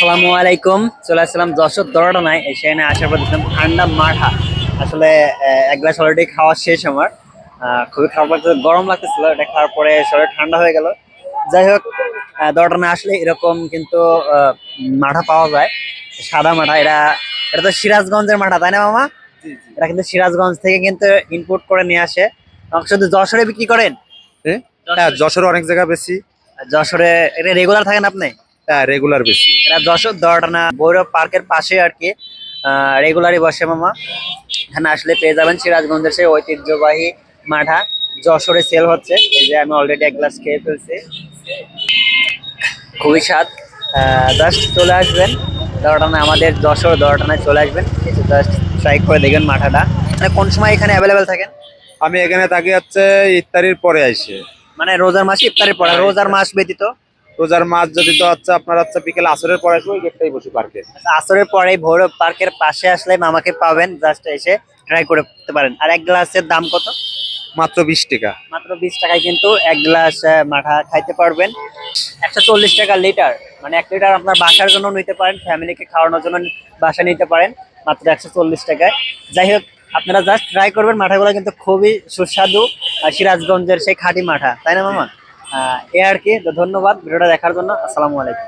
আসসালামু আলাইকুম। চলে আসলাম যশোর দরডানায়। সেখানে আসার পর দেখলাম ঠান্ডা মাঠা। আসলে এক গ্লাস অলরেডি খাওয়া শেষ আমার। খুবই খারাপ লাগতেছে, গরম লাগতেছিল। এটা খাওয়ার পরে শরীর ঠান্ডা হয়ে গেল। যাই হোক, দরডানা আসলে এরকম কিন্তু মাঠা পাওয়া যায়, সাদা মাঠা। এটা এটা তো সিরাজগঞ্জের মাঠা, তাই না মামা? জি জি। এটা কিন্তু সিরাজগঞ্জ থেকে কিন্তু ইম্পোর্ট করে নিয়ে আসে। শুধু যশোরে বিক্রি করেন? এ? হ্যাঁ, যশোরে অনেক জায়গা বেশি। যশোরে এটা রেগুলার থাকেন আপনি? হ্যাঁ, রেগুলার বেশি। এটা যশোর দরডানা ভৈরব পার্কের পাশে আর কি। রেগুলারই বসে মামা। এখানে আসলে পেয়ে যাবেন সিরাজগঞ্জের সেই ঐতিহ্যবাহী মাঠা। যশোরে সেল হচ্ছে। এই যে আমি অলরেডি এক গ্লাস খেয়ে ফেলছি, খুবই স্বাদ। জাস্ট চলে আসবেন দরডানা, আমাদের যশোর দরডানায় চলে আসবেন, এসে জাস্ট ট্রাই করে দেখবেন মাঠাটা। মানে কোন সময় এখানে অ্যাভেলেবেল থাকেন? আমি এখানে থাকি হচ্ছে ইফতারির পরে আইসে। মানে রোজার মাসে ইফতারের পরে, হ্যাঁ, রোজার মাস ব্যতীত? রোজার মাছ যদি তো হচ্ছে আপনার হচ্ছে বিকেল আসরের পরে আসবো, ওই গেটটাই বসি পার্কে। আচ্ছা, আসরের পরে ভৈরব পার্কের পাশে আসলে মামাকে পাবেন, জাস্ট এসে ট্রাই করতে পারেন। আর এক গ্লাসের দাম কত? মাত্র 20 টাকা। মাত্র 20 টাকায় কিন্তু এক গ্লাস মাঠা খাইতে পারবেন। 140 টাকা লিটার। মানে 1 লিটার আপনার বাসার জন্য নিতে পারেন, ফ্যামিলিকে খাওয়ানোর জন্য বাসা নিতে পারেন মাত্র 140 টাকায়। যাই হোক, আপনারা জাস্ট ট্রাই করবেন, মাঠাগুলো কিন্তু খুবই সুস্বাদু। সিরাজগঞ্জের সেই খাঁটি মাঠা, তাই না মামা? এ আর কি। তো ধন্যবাদ ভিডিওটা দেখার জন্য। আসসালামু আলাইকুম।